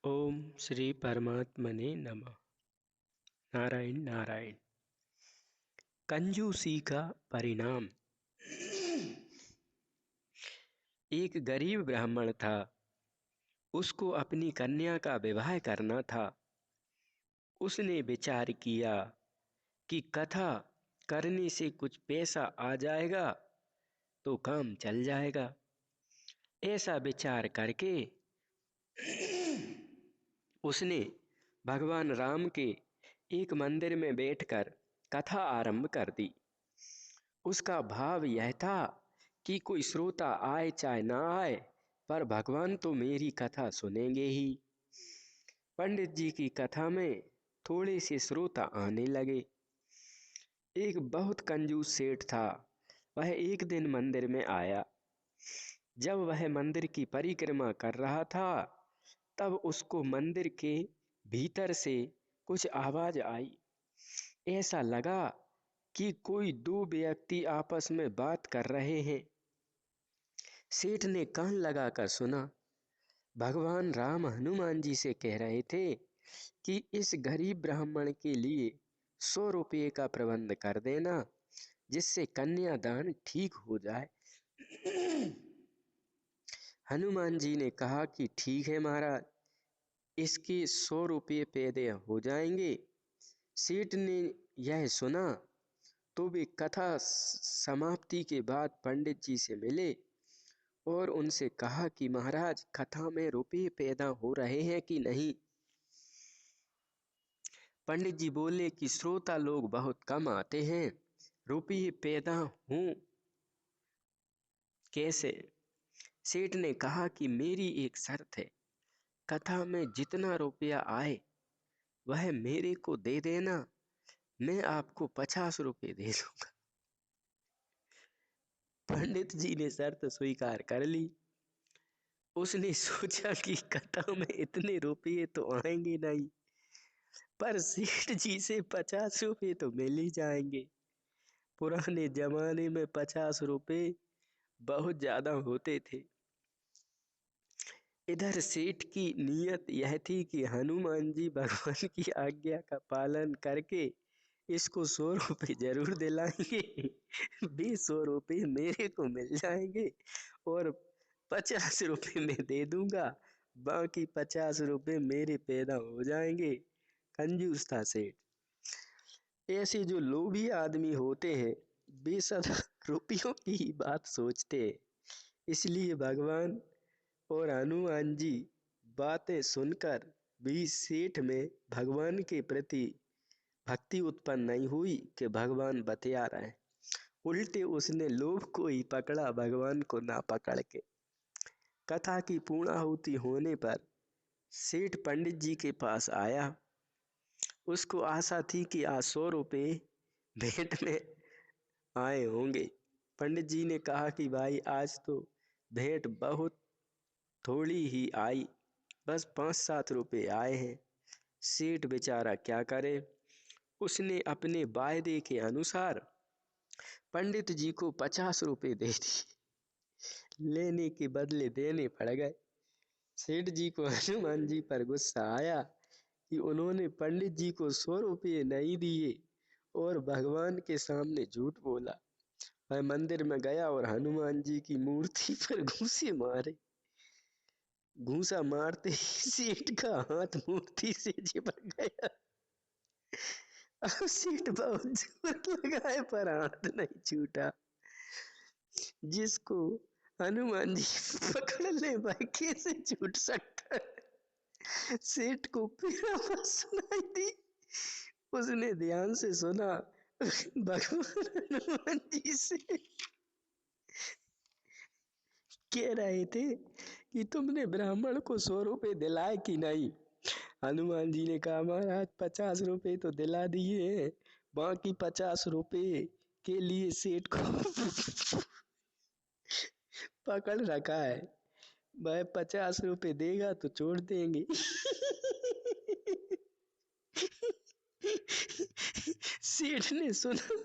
ओम श्री परमात्मने नमः। नारायण नारायण। कंजूसी का परिणाम। एक गरीब ब्राह्मण था। उसको अपनी कन्या का विवाह करना था। उसने विचार किया कि कथा करने से कुछ पैसा आ जाएगा तो काम चल जाएगा। ऐसा विचार करके उसने भगवान राम के एक मंदिर में बैठकर कथा आरंभ कर दी। उसका भाव यह था कि कोई श्रोता आए चाहे ना आए, पर भगवान तो मेरी कथा सुनेंगे ही। पंडित जी की कथा में थोड़े से श्रोता आने लगे। एक बहुत कंजूस सेठ था। वह एक दिन मंदिर में आया। जब वह मंदिर की परिक्रमा कर रहा था, तब उसको मंदिर के भीतर से कुछ आवाज आई। ऐसा लगा कि कोई दो व्यक्ति आपस में बात कर रहे हैं। सेठ ने कान लगाकर सुना। भगवान राम हनुमान जी से कह रहे थे कि इस गरीब ब्राह्मण के लिए 100 रुपये का प्रबंध कर देना, जिससे कन्यादान ठीक हो जाए। हनुमान जी ने कहा कि ठीक है महाराज, इसके 100 रुपये पैदे हो जाएंगे। सेठ ने यह सुना तो वे कथा समाप्ति के बाद पंडित जी से मिले और उनसे कहा कि महाराज, कथा में रुपये पैदा हो रहे हैं कि नहीं। पंडित जी बोले कि श्रोता लोग बहुत कम आते हैं, रुपये पैदा हों कैसे। सेठ ने कहा कि मेरी एक शर्त है, कथा में जितना रुपया आए वह मेरे को दे देना, मैं आपको 50 रुपये दे दूंगा। पंडित जी ने शर्त स्वीकार कर ली। उसने सोचा कि कथा में इतने रुपये तो आएंगे नहीं, पर सेठ जी से 50 रुपये तो मिल ही जाएंगे। पुराने जमाने में 50 रुपये बहुत ज्यादा होते थे। इधर सेठ की नीयत यह थी कि हनुमान जी भगवान की आज्ञा का पालन करके इसको 100 रुपये जरूर दिलाएंगे। 20 रुपये मेरे को मिल जाएंगे और 50 रुपये मैं दे दूंगा, बाकी 50 रुपये मेरे पैदा हो जाएंगे। कंजूस था सेठ। ऐसे जो लोभी आदमी होते हैं, वे सदा रुपयों की ही बात सोचते हैं। इसलिए भगवान और हनुमान जी बातें सुनकर भी सेठ में भगवान के प्रति भक्ति उत्पन्न नहीं हुई कि भगवान बतिया रहे हैं। उल्टे उसने लोभ को ही पकड़ा, भगवान को ना पकड़ के। कथा की पूर्णाहुति होने पर सेठ पंडित जी के पास आया। उसको आशा थी कि आज 100 रुपये भेंट में आए होंगे। पंडित जी ने कहा कि भाई, आज तो भेंट बहुत थोड़ी ही आई, बस 5-7 रुपये आए हैं। सेठ बेचारा क्या करे। उसने अपने वायदे के अनुसार पंडित जी को 50 रुपये दे दिए। लेने के बदले देने पड़ गए। सेठ जी को हनुमान जी पर गुस्सा आया कि उन्होंने पंडित जी को 100 रुपये नहीं दिए और भगवान के सामने झूठ बोला। वह मंदिर में गया और हनुमान जी की मूर्ति पर घूंसे मारे। घूंसा मारते ही सेठ का हाथ मूर्ति से चिपक गया। अब सेठ बहुत जोर लगाए पर हाथ नहीं छूटा। जिसको हनुमान जी पकड़ ले वह कैसे छूट सकता है। सेठ को फिर आवाज सुनाई दी। उसने ध्यान से सुना। भगवान हनुमान जी से कह रहे थे कि तुमने ब्राह्मण को 100 रुपये दिलाए कि नहीं। हनुमान जी ने कहा, महाराज 50 रुपये तो दिला दिए हैं, बाकी 50 रुपये के लिए सेठ को पकड़ रखा है। वह 50 रुपये देगा तो छोड़ देंगे। सेठ ने सुना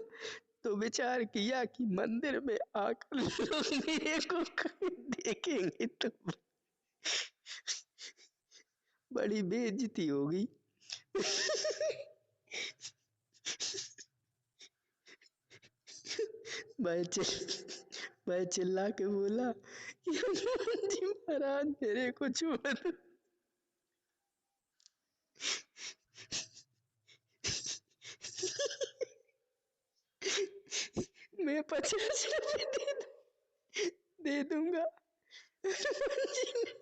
तो विचार किया कि मंदिर में आकर लोग मेरे को देखेंगे तो बड़ी बेइज्जती होगी। वह चिल्ला के बोला कि हनुमान जी महाराज मेरे को छोड़ दो। मैं 50 रुपए दे दूंगा। हनुमान जी ने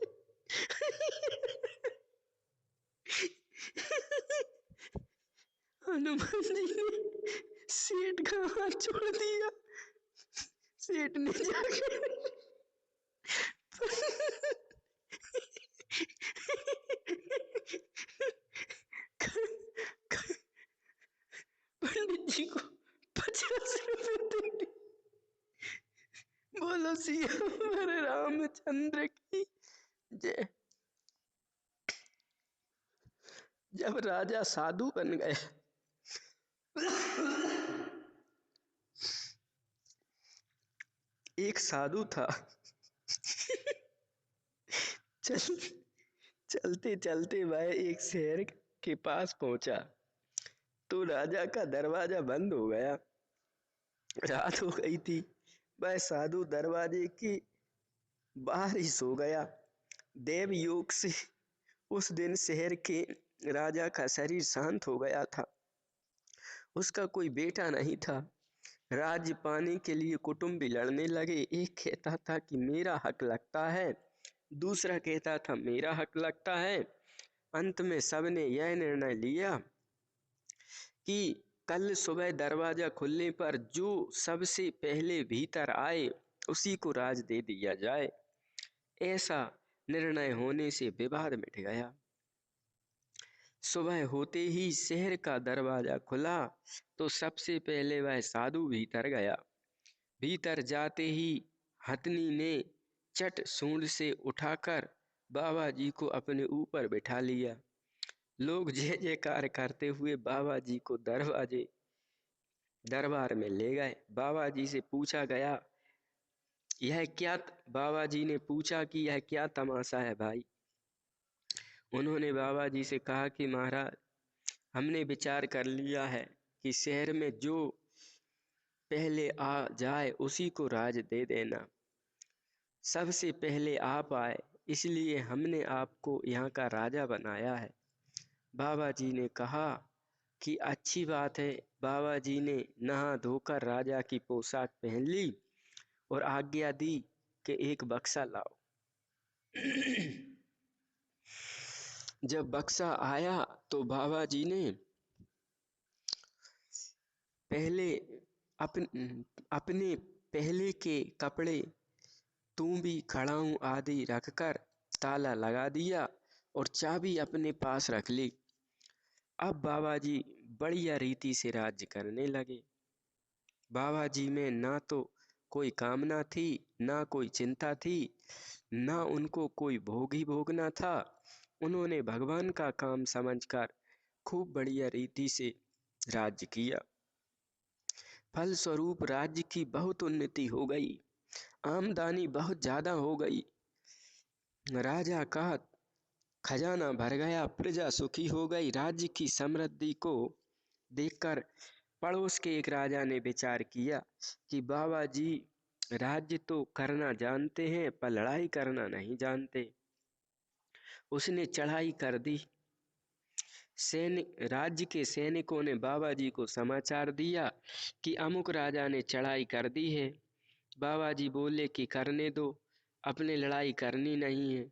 हनुमान जी ने सेठ का हाथ छोड़ दिया। सेठ ने जाकर पंडित जी को 50 रुपए दे दिए। बोलो सियावर रामचंद्र की जय। जब राजा साधु बन गया, एक साधु था। चलते चलते वह एक शहर के पास पहुंचा तो राजा का दरवाजा बंद हो गया। रात हो गई थी। वह साधु दरवाजे के बाहर ही सो गया। देव योग से उस दिन शहर के राजा का शरीर शांत हो गया था। उसका कोई बेटा नहीं था। राज्य पाने के लिए कुटुंबी लड़ने लगे। एक कहता था कि मेरा हक लगता है, दूसरा कहता था मेरा हक लगता है। अंत में सबने यह निर्णय लिया कि कल सुबह दरवाजा खुलने पर जो सबसे पहले भीतर आए उसी को राज दे दिया जाए। ऐसा निर्णय होने से विवाद मिट गया। सुबह होते ही शहर का दरवाजा खुला तो सबसे पहले वह साधु भीतर गया। भीतर जाते ही हथनी ने चट सूंड से उठाकर बाबा जी को अपने ऊपर बिठा लिया। लोग जय जयकार करते हुए बाबा जी को दरबार में ले गए। बाबा जी से पूछा गया बाबा जी ने पूछा कि यह क्या तमाशा है भाई। उन्होंने बाबा जी से कहा कि महाराज, हमने विचार कर लिया है कि शहर में जो पहले आ जाए उसी को राज दे देना। सबसे पहले आप आए इसलिए हमने आपको यहाँ का राजा बनाया है। बाबा जी ने कहा कि अच्छी बात है। बाबा जी ने नहा धोकर राजा की पोशाक पहन ली और आज्ञा दी कि एक बक्सा लाओ। जब बक्सा आया तो बाबा जी ने अपने पहले के कपड़े, तूंबी, खड़ाऊं आदि रखकर ताला लगा दिया और चाबी अपने पास रख ली। अब बाबा जी बढ़िया रीति से राज्य करने लगे। बाबा जी में ना तो कोई कामना थी, ना कोई चिंता थी, ना उनको कोई भोग ही भोगना था। उन्होंने भगवान का काम समझकर खूब बढ़िया रीति से राज्य किया। फलस्वरूप राज्य की बहुत उन्नति हो गई, आमदनी बहुत ज्यादा हो गई। राजा का खजाना भर गया, प्रजा सुखी हो गई। राज्य की समृद्धि को देखकर पड़ोस के एक राजा ने विचार किया कि बाबा जी राज्य तो करना जानते हैं पर लड़ाई करना नहीं जानते। उसने चढ़ाई कर दी। राज्य के सैनिकों ने बाबा जी को समाचार दिया कि अमुक राजा ने चढ़ाई कर दी है। बाबा जी बोले कि करने दो, अपने लड़ाई करनी नहीं है।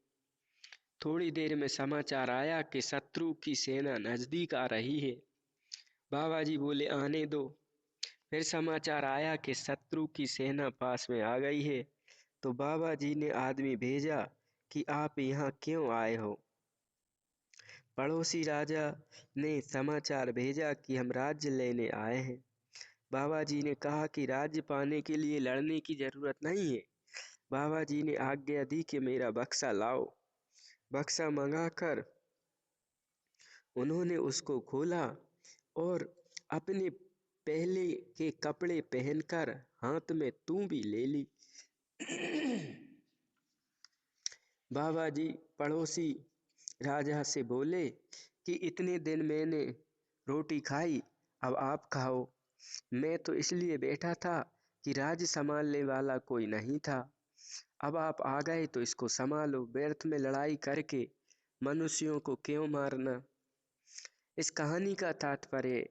थोड़ी देर में समाचार आया कि शत्रु की सेना नजदीक आ रही है। बाबा जी बोले आने दो। फिर समाचार आया कि शत्रु की सेना पास में आ गई है। तो बाबा जी ने आदमी भेजा कि आप यहाँ क्यों आए हो। पड़ोसी राजा ने समाचार भेजा कि हम राज्य लेने आए हैं। बाबा जी ने कहा कि राज्य पाने के लिए लड़ने की जरूरत नहीं है। बाबा जी ने आज्ञा दी कि मेरा बक्सा लाओ। बक्सा मंगाकर उन्होंने उसको खोला और अपने पहले के कपड़े पहनकर हाथ में तूंबी ले ली। बाबा जी पड़ोसी राजा से बोले कि इतने दिन मैंने रोटी खाई, अब आप खाओ। मैं तो इसलिए बैठा था कि राज्य संभालने वाला कोई नहीं था। अब आप आ गए तो इसको संभालो, व्यर्थ में लड़ाई करके मनुष्यों को क्यों मारना। इस कहानी का तात्पर्य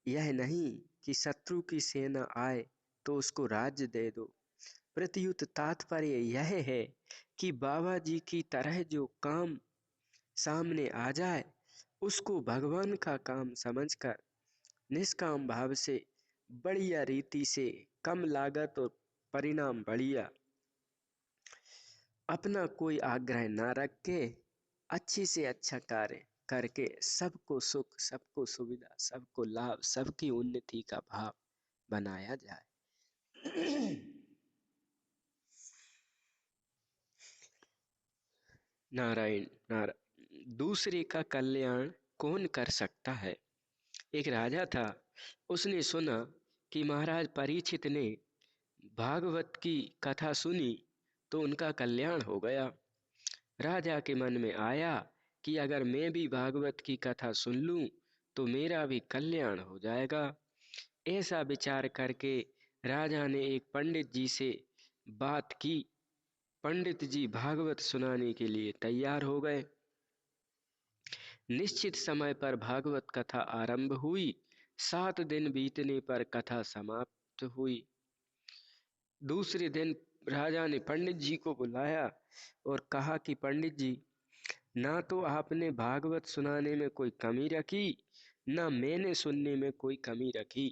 यह नहीं कि शत्रु की सेना आए तो उसको राज्य दे दो, प्रत्युत तात्पर्य यह है कि बाबा जी की तरह जो काम सामने आ जाए उसको भगवान का काम समझकर निष्काम भाव से बढ़िया रीति से कम लागत और परिणाम बढ़िया अपना कोई आग्रह न रख के अच्छे से अच्छा कार्य करके सबको सुख, सबको सुविधा, सबको लाभ, सबकी उन्नति का भाव बनाया जाए। नारायण नारायण। दूसरे का कल्याण कौन कर सकता है। एक राजा था, उसने सुना कि महाराज परीक्षित ने भागवत की कथा सुनी तो उनका कल्याण हो गया। राजा के मन में आया कि अगर मैं भी भागवत की कथा सुन लूं तो मेरा भी कल्याण हो जाएगा। ऐसा विचार करके राजा ने एक पंडित जी से बात की। पंडित जी भागवत सुनाने के लिए तैयार हो गए। निश्चित समय पर भागवत कथा आरंभ हुई। 7 दिन बीतने पर कथा समाप्त हुई। दूसरे दिन राजा ने पंडित जी को बुलाया और कहा कि पंडित जी, ना तो आपने भागवत सुनाने में कोई कमी रखी, ना मैंने सुनने में कोई कमी रखी।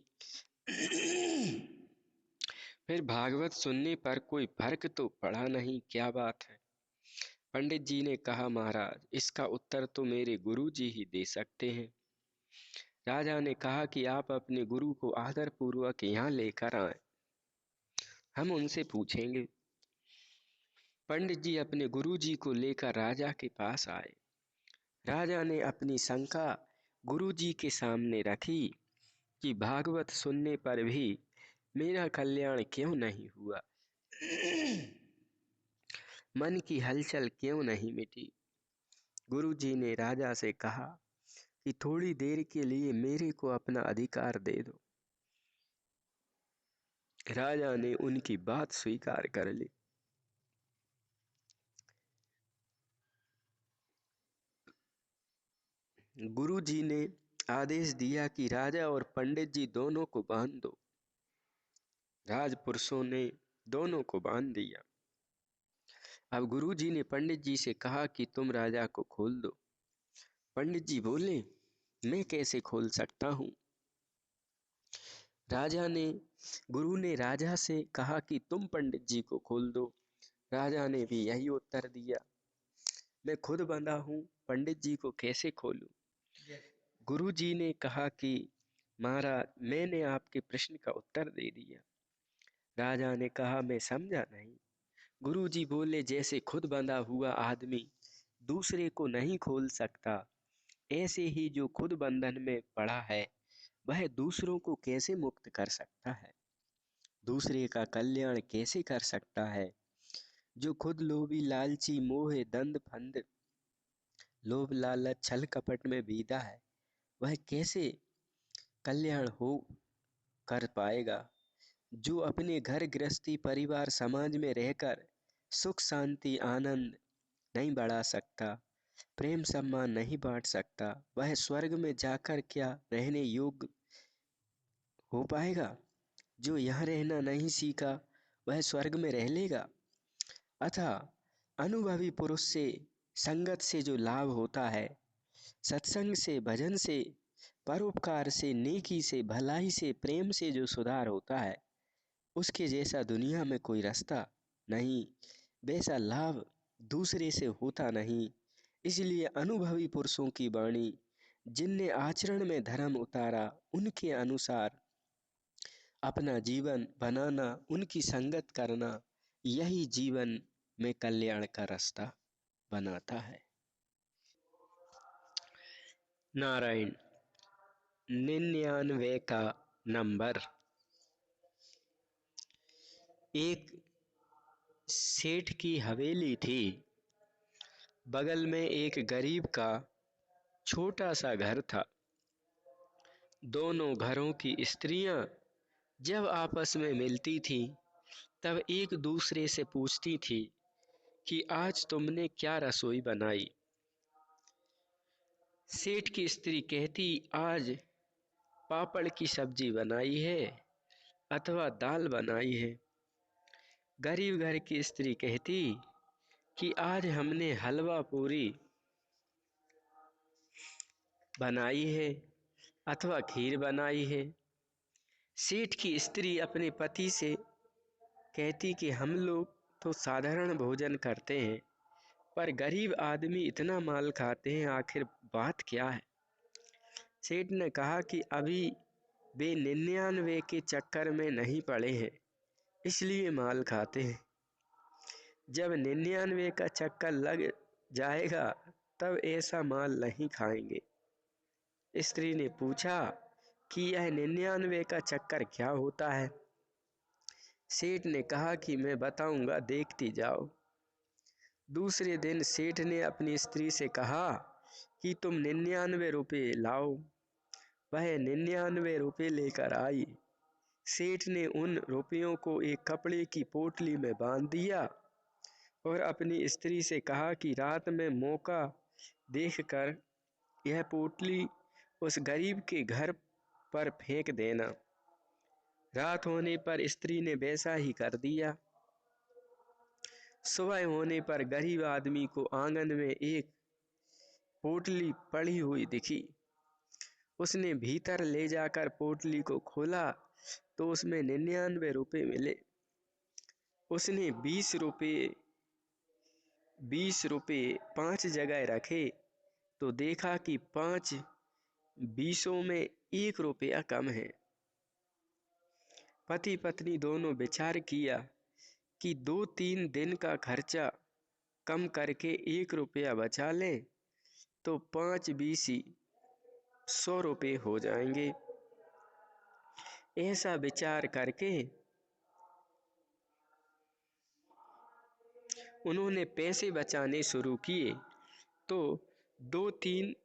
फिर भागवत सुनने पर कोई फर्क तो पड़ा नहीं, क्या बात है। पंडित जी ने कहा, महाराज इसका उत्तर तो मेरे गुरु जी ही दे सकते हैं। राजा ने कहा कि आप अपने गुरु को आदर पूर्वक यहाँ लेकर आए, हम उनसे पूछेंगे। पंडित जी अपने गुरु जी को लेकर राजा के पास आए। राजा ने अपनी शंका गुरु जी के सामने रखी कि भागवत सुनने पर भी मेरा कल्याण क्यों नहीं हुआ, मन की हलचल क्यों नहीं मिटी। गुरु जी ने राजा से कहा कि थोड़ी देर के लिए मेरे को अपना अधिकार दे दो। राजा ने उनकी बात स्वीकार कर ली। गुरु जी ने आदेश दिया कि राजा और पंडित जी दोनों को बांध दो। राजपुरुषों ने दोनों को बांध दिया। अब गुरु जी ने पंडित जी से कहा कि तुम राजा को खोल दो। पंडित जी बोले, मैं कैसे खोल सकता हूँ। गुरु ने राजा से कहा कि तुम पंडित जी को खोल दो। राजा ने भी यही उत्तर दिया, मैं खुद बंधा हूँ, पंडित जी को कैसे खोलूं। गुरु जी ने कहा कि महाराज मैंने आपके प्रश्न का उत्तर दे दिया। राजा ने कहा, मैं समझा नहीं। गुरु जी बोले, जैसे खुद बंधा हुआ आदमी दूसरे को नहीं खोल सकता, ऐसे ही जो खुद बंधन में पड़ा है वह दूसरों को कैसे मुक्त कर सकता है, दूसरे का कल्याण कैसे कर सकता है। जो खुद लोभी, लालची, मोह, दंड फंद, लोभ, लालच, छल कपट में बीता है वह कैसे कल्याण हो कर पाएगा। जो अपने घर गृहस्थी, परिवार, समाज में रहकर सुख, शांति, आनंद नहीं बढ़ा सकता, प्रेम सम्मान नहीं बांट सकता, वह स्वर्ग में जाकर क्या रहने योग्य हो पाएगा। जो यहाँ रहना नहीं सीखा वह स्वर्ग में रह लेगा। अतः अनुभवी पुरुष से संगत से जो लाभ होता है, सत्संग से, भजन से, परोपकार से, नेकी से, भलाई से, प्रेम से जो सुधार होता है, उसके जैसा दुनिया में कोई रास्ता नहीं, वैसा लाभ दूसरे से होता नहीं। इसलिए अनुभवी पुरुषों की वाणी, जिनने आचरण में धर्म उतारा, उनके अनुसार अपना जीवन बनाना, उनकी संगत करना, यही जीवन में कल्याण का रास्ता बनाता है। नारायण। 99 का नंबर। एक सेठ की हवेली थी। बगल में एक गरीब का छोटा सा घर था। दोनों घरों की स्त्रियां जब आपस में मिलती थीं, तब एक दूसरे से पूछती थी कि आज तुमने क्या रसोई बनाई। सेठ की स्त्री कहती, आज पापड़ की सब्जी बनाई है अथवा दाल बनाई है। गरीब घर की स्त्री कहती कि आज हमने हलवा पूरी बनाई है अथवा खीर बनाई है। सेठ की स्त्री अपने पति से कहती कि हम लोग तो साधारण भोजन करते हैं, पर गरीब आदमी इतना माल खाते हैं, आखिर बात क्या है। सेठ ने कहा कि अभी वे 99 के चक्कर में नहीं पड़े हैं, इसलिए माल खाते हैं। जब 99 का चक्कर लग जाएगा तब ऐसा माल नहीं खाएंगे। स्त्री ने पूछा कि यह 99 का चक्कर क्या होता है। सेठ ने कहा कि मैं बताऊंगा, देखती जाओ। दूसरे दिन सेठ ने अपनी स्त्री से कहा कि तुम 99 रुपये लाओ। वह 99 रुपये लेकर आई। सेठ ने उन रुपयों को एक कपड़े की पोटली में बांध दिया और अपनी स्त्री से कहा कि रात में मौका देखकर यह पोटली उस गरीब के घर पर फेंक देना। रात होने पर स्त्री ने वैसा ही कर दिया। सुबह होने पर गरीब आदमी को आंगन में एक पोटली पड़ी हुई दिखी। उसने भीतर ले जाकर पोटली को खोला तो उसमें 99 रुपये मिले। उसने 20 रुपये 5 जगह रखे तो देखा कि 5 20 में 1 रुपया कम है। पति पत्नी दोनों विचार किया कि 2-3 दिन का खर्चा कम करके 1 रुपया बचा लें तो 5 20 100 रुपये हो जाएंगे। ऐसा विचार करके उन्होंने पैसे बचाने शुरू किए तो 2-3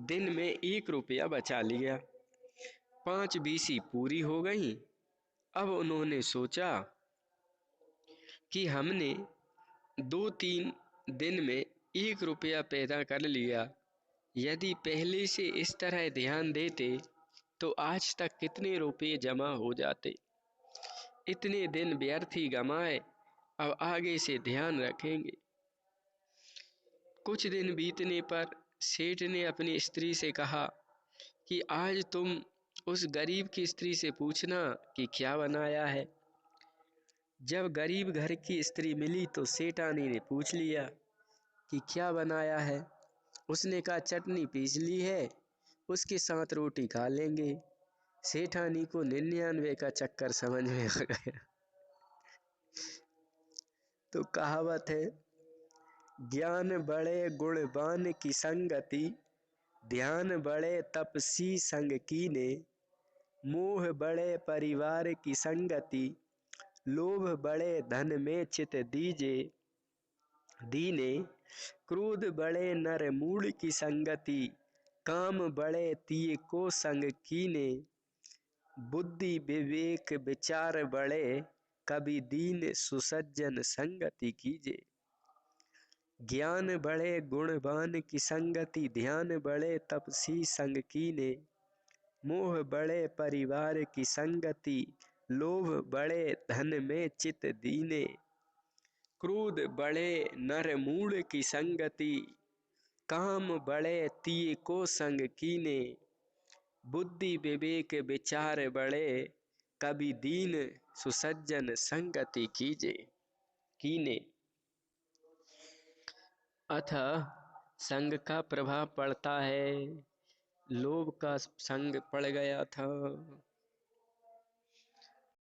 दिन में 1 रुपया बचा लिया। 5 बीसी पूरी हो गई। अब उन्होंने सोचा कि हमने 2-3 दिन में 1 रुपया पैदा कर लिया, यदि पहले से इस तरह ध्यान देते तो आज तक कितने रुपये जमा हो जाते। इतने दिन व्यर्थ ही गमाए, अब आगे से ध्यान रखेंगे। कुछ दिन बीतने पर सेठ ने अपनी स्त्री से कहा कि आज तुम उस गरीब की स्त्री से पूछना कि क्या बनाया है। जब गरीब घर की स्त्री मिली तो सेठानी ने पूछ लिया कि क्या बनाया है। उसने कहा चटनी पीस ली है, उसके साथ रोटी खा लेंगे। सेठानी को 99 का चक्कर समझ में आ गया। तो कहावत है, ज्ञान बड़े गुणवान की संगति, ध्यान बड़े तपसी संग कीने, मोह बड़े परिवार की संगति, लोभ बड़े धन में चित दीने, क्रोध बड़े नर मूढ़ की संगति, काम बड़े तिये को संग कीने, बुद्धि विवेक विचार बड़े, कभी दीन सुसज्जन संगति कीजे। ज्ञान बड़े गुणवान की संगति, ध्यान बड़े तपसी संग कीने, मोह बड़े परिवार की संगति, लोभ बड़े धन में चित दीने, क्रोध बड़े नर मूढ़ की संगति, काम बड़े तिये को संग कीने, बुद्धि विवेक विचार बड़े, कभी दीन सुसज्जन संगति कीने। अतः संग का प्रभाव पड़ता है। लोभ का संग पड़ गया था।